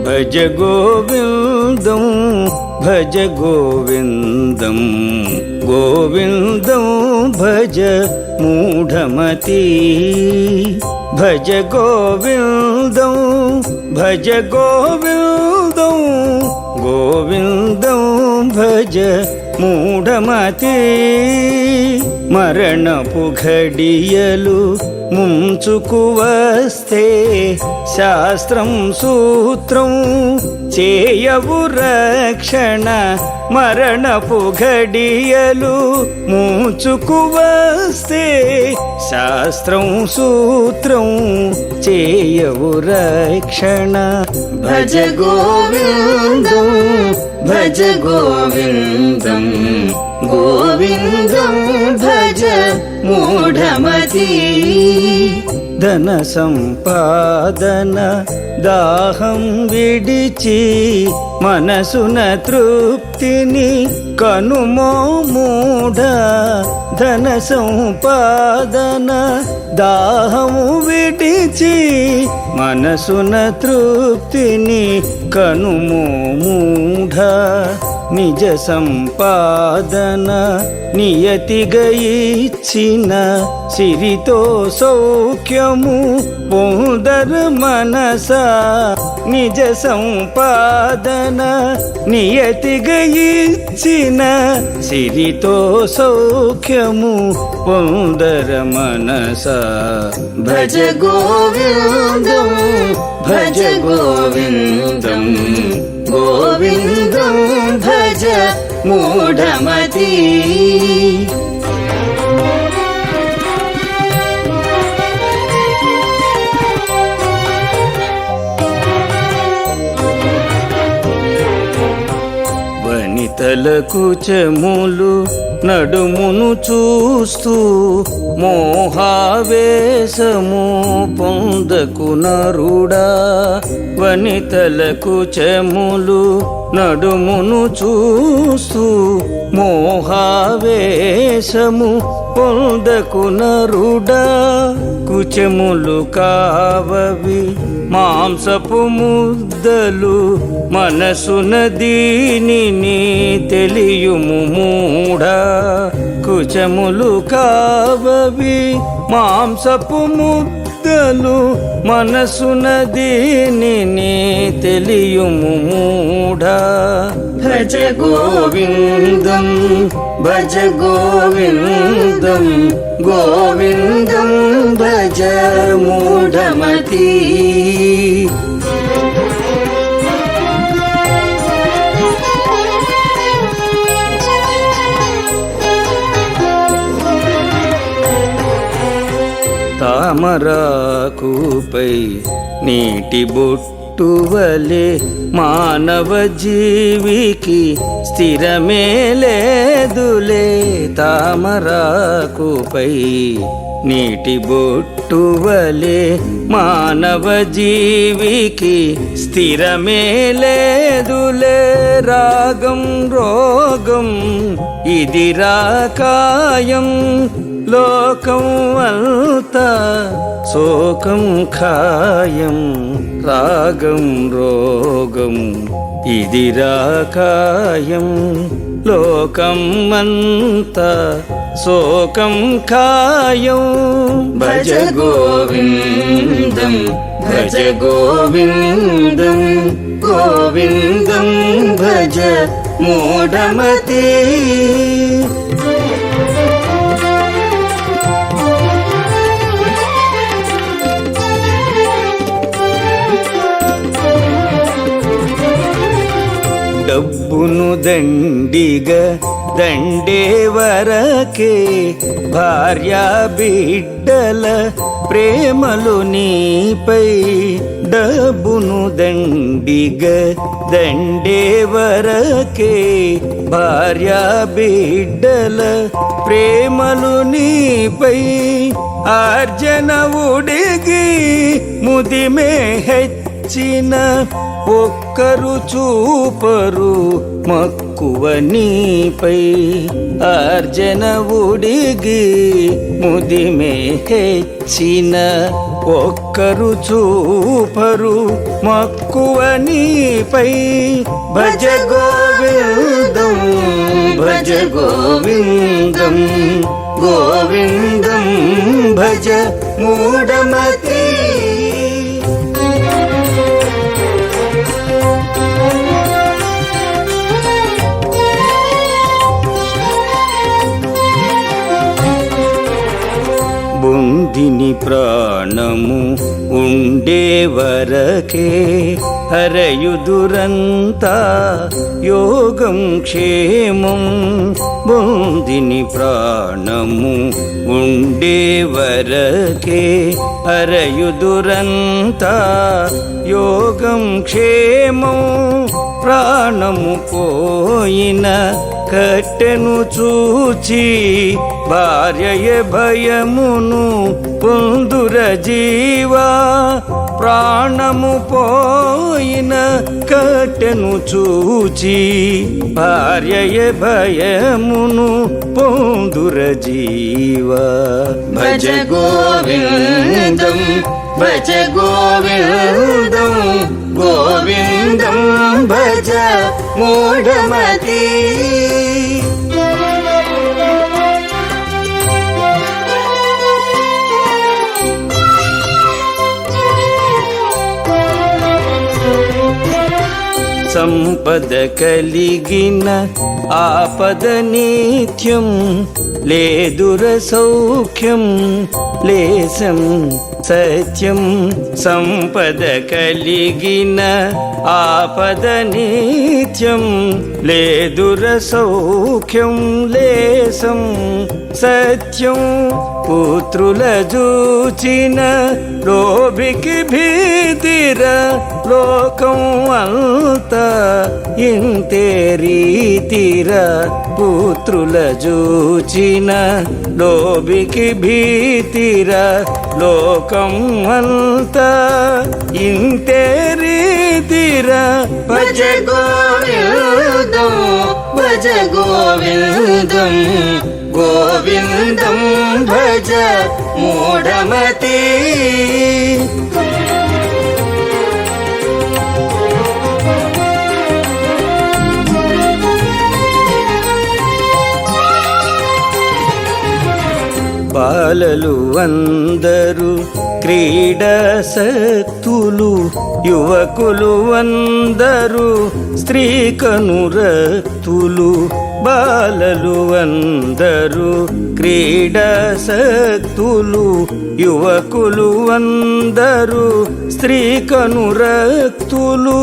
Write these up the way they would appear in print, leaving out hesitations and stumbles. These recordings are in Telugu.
భజ గోవిందం భజ గోవిందం గోవిందం భజ మూఢమతి భజ గోవిందం భజ గోవిందం గోవిందం భజ మూఢమతి మరణపు ఘడియలు ముంచుకు వస్తే శాస్త్రం సూత్రం చేయవు రక్షణ మరణపు ఘడియలు ముంచుకు వస్తే శాస్త్రం సూత్రం చేయవు రక్షణ భజ గోవిందం భజ గోవిందం గోవిందం భజ మూఢమతి ధన సంపాదన దాహం విడిచి మనసున తృప్తిని కనుమో మూఢ ధన సంపాదన దాహము విడిచి మనసున తృప్తిని కనుమో మూఢ నిజ సంపాదన నియతిగా ఇచ్చిన సిరితో సౌఖ్యము పొందరు మనస నిజ సంపాదన నియతిగా ఇచ్చిన సిరితో సౌఖ్యము పొందర మనస భజ గోవిందం భజ గోవిందం గోవిందం భజ మూఢమతి వనితలకు చెములు నడుమును చూస్తూ మోహావేశము పొందకు నరుడా వనితలకు చెములు నడుమును చూస్తూ మోహావేశము పొందకు నరుడా కుచెములు కావవి మాంసపు ముద్దలు మనసున దీనిని తెలియుము మూఢా కుచెములు కావవి మాంసపు ముద్దలు మనసున దీనిని తెలియుము మూఢా భజ గోవిందం భజ గోవిందం గోవిందం భజ మూఢమతి తామరాకుపై నీటి బొట్టువలే మానవ జీవికి స్థిరమే లేదులే తామరాకుపై నీటి బొట్టువలే మానవ జీవికి స్థిరమే లేదులే రాగం రోగం ఇది రాకాయం లోకం అంతా శోకం ఖాయం రాగం రోగం ఇది రాకాయం లోకం అంతా శోకం ఖాయం భజ గోవిందం భజ గోవిందం గోవిందం భజ మూఢమతి దండిగ దండే వరకే భార్యా బిడ్డల ప్రేమలు నీపై డబ్బును దండిగ దండే వరకే భార్యా బిడ్డల ప్రేమలు నీపై ఆర్జన ఉడిగి ముదిమే హెచ్చిన ఒక్కరు చూపరు మక్కువ నీపై ఆర్జన ఉడిగి ముదిమే హెచ్చిన ఒక్కరు చూపరు మక్కువ నీపై భజ గోవిందం భజ గోవిందం గోవిందం భజ మూఢమతి బుందిని ప్రాణము ఉండే వరకే హరయుదురంతా యోగం క్షేమం బుందిని ప్రాణము ఉండే వరకే హరయుదురంతా యోగం క్షేమం ప్రాణము పోయిన కట్టెను చూచి భార్యయ భయమును పొందుర జీవా ప్రాణము పోయిన కట్టెను చూచి భార్యయ భయమును పొందుర జీవా భజ గోవిందం భజ గోవిందం గోవిందం భజ మూఢమతి సంపద కలిగిన ఆపద నిత్యం లేదుర సౌఖ్యం లేశం సత్యం సంపద కలిగిన ఆపద నిత్యం లేదుర సౌఖ్యం లేశం సత్యం పుత్రుల జూచిన లోభికి భీతిర లోకం అంతా ఇంతే రీతిర పుత్రుల జూచిన లోభికి భీతిర లోకం అంతా ఇంతే రీతిర భజ గోవిందం భజ గోవిందం గోవిందం భజ మూఢమతి బాలలు అందరూ క్రీడాసక్తులు యువకులు అందరూ స్త్రీ కనురక్తులు బాలలు అందరూ క్రీడాసక్తులు యువకులు అందరూ స్త్రీ కనురక్తులు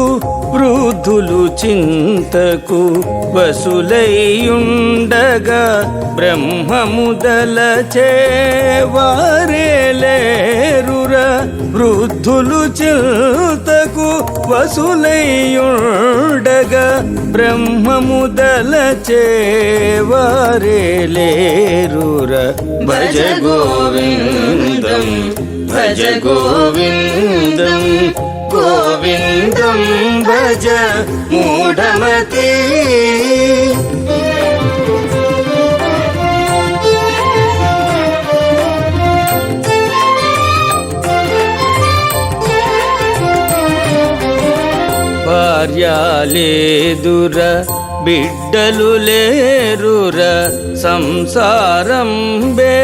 వృద్ధులు చింతకు వసులైయుండగా బ్రహ్మముదలచే వారే లేరురా వృద్ధులు చింతకు వసులైయుండగా బ్రహ్మముదలచే వారే లేరురా భజ గోవిందం భజ గోవిందం గోవిందం భజ మూఢమతి భార్యలేదుర బిడ్డలు లేరుర సంసారం బే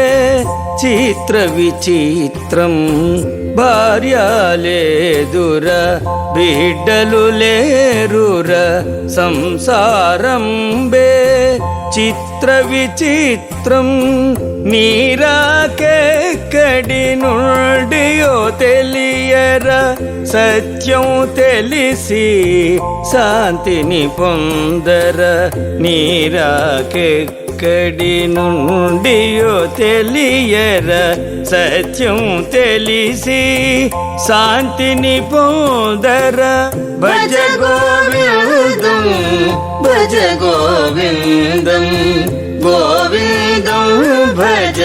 చిత్ర విచిత్రం భార్యలేదుర బిడ్డలు లేరుర సంసారం బే చిత్ర విచిత్రం నీరాకెక్కడి నుండియో తెలియర సత్యం తెలిసి శాంతిని పొందర నీరాకెక్కడి నుండియో తెలియర సత్యం తెలిసి శాంతిని పొందర భజ గోవిందం భజ గోవిందం గోవిందం భజ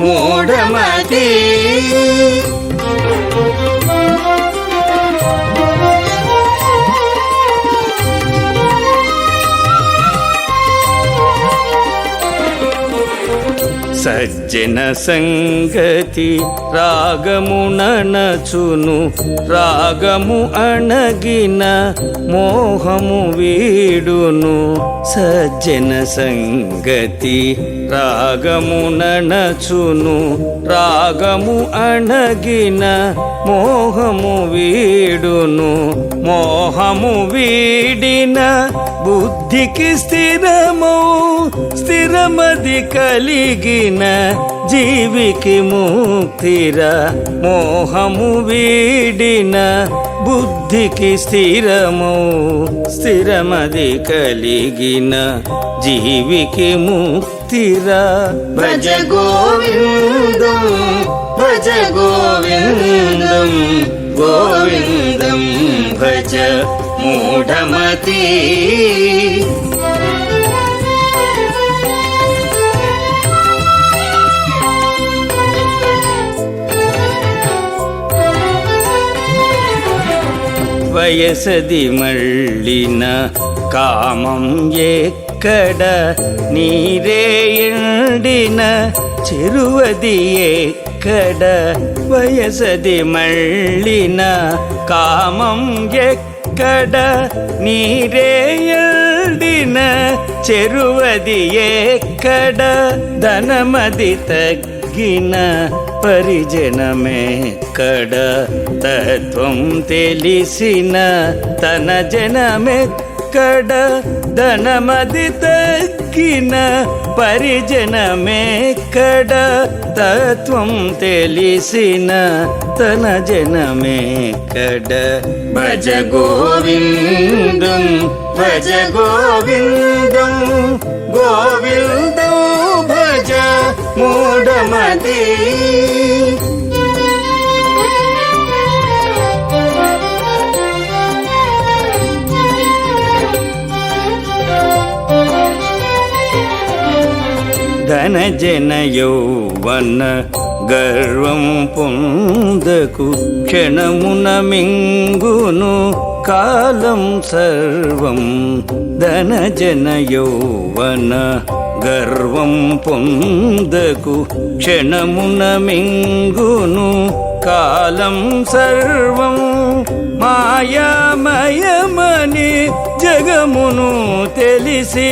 మూఢమతి సజ్జన సంగతి రాగముననచును రాగము అణగిన మోహము వీడును సజ్జన సంగతి రాగముననచును రాగము అణగిన మోహము వీడును మోహము వీడిన బుద్ధికి స్థిరమది కలిగిన జీవికి ముక్తిరా మోహము వీడిన బుద్ధికి స్థిరమది కలిగిన జీవికి ముక్తిరా భజ గోవిందం భజ గోవిందం గోవిందం భజ మూఢమతి వయసది మళ్ళిన కామం ఎక్కడ నీరే ఎండిన చెరువది ఎక్కడ వయసది మళ్ళిన కామం ఎక్కడ నీరే ఎండిన చెరువది ఎక్కడ ధనమది తగ్గిన పరిజనమెక్కడ తత్వం తెలిసిన తన జనమెక్కడ ధనమది తగ్గిన పరిజనమెక్కడ తత్వం తెలిసిన తన జనమెక్కడ భజ గోవిందం భజ గోవిందం గోవిందం భజ మూఢమతి ధనజన యౌవన గర్వం పొందకు క్షణమున మింగును కాలం సర్వం ధనజన యౌవన గర్వం పొందకు క్షణమున మింగును కాలం సర్వం మాయామయమని జగమును తెలిసి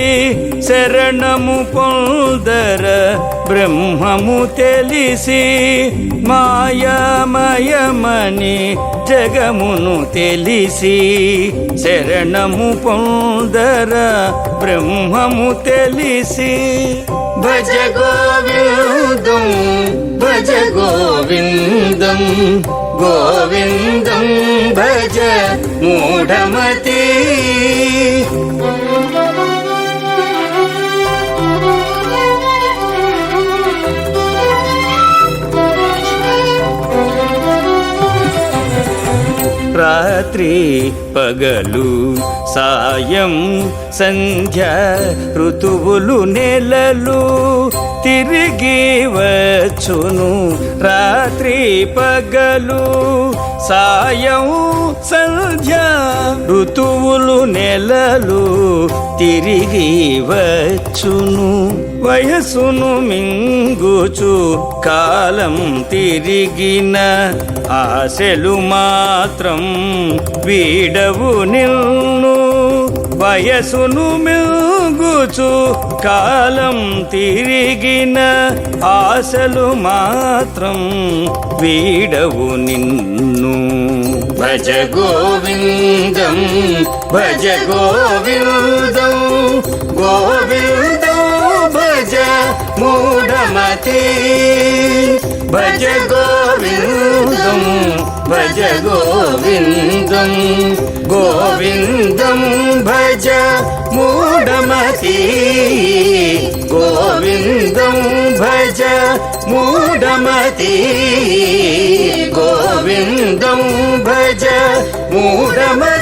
శరణము పొందర బ్రహ్మము తెలిసి మాయామయమని జగమును తెలిసి శరణము పొందర బ్రహ్మము తెలిసి భజ గోవిందం భజ గోవిందం గోవిందం భజ మూఢమతి రాత్రి పగలు సాయం సంధ్య ఋతువులు నెలలు తిరిగి వచ్చును రాత్రి పగలు సాయం సంధ్య ఋతువులు నెలలు తిరిగి వచ్చును వయసును మింగుచు కాలం తిరిగిన ఆశలు మాత్రం వీడవు నిన్ను వయసును మింగుచు కాలం తిరిగిన ఆశలు మాత్రం వీడవు నిన్ను భజ గోవిందం భజ గోవిందం గోవిందం భజ మూఢమతి భజ గోవిందం భజ గోవిందం గోవిందం భజ మూఢమతి గోవిందం భజ మూఢమతి గోవిందం భజ మూఢమతి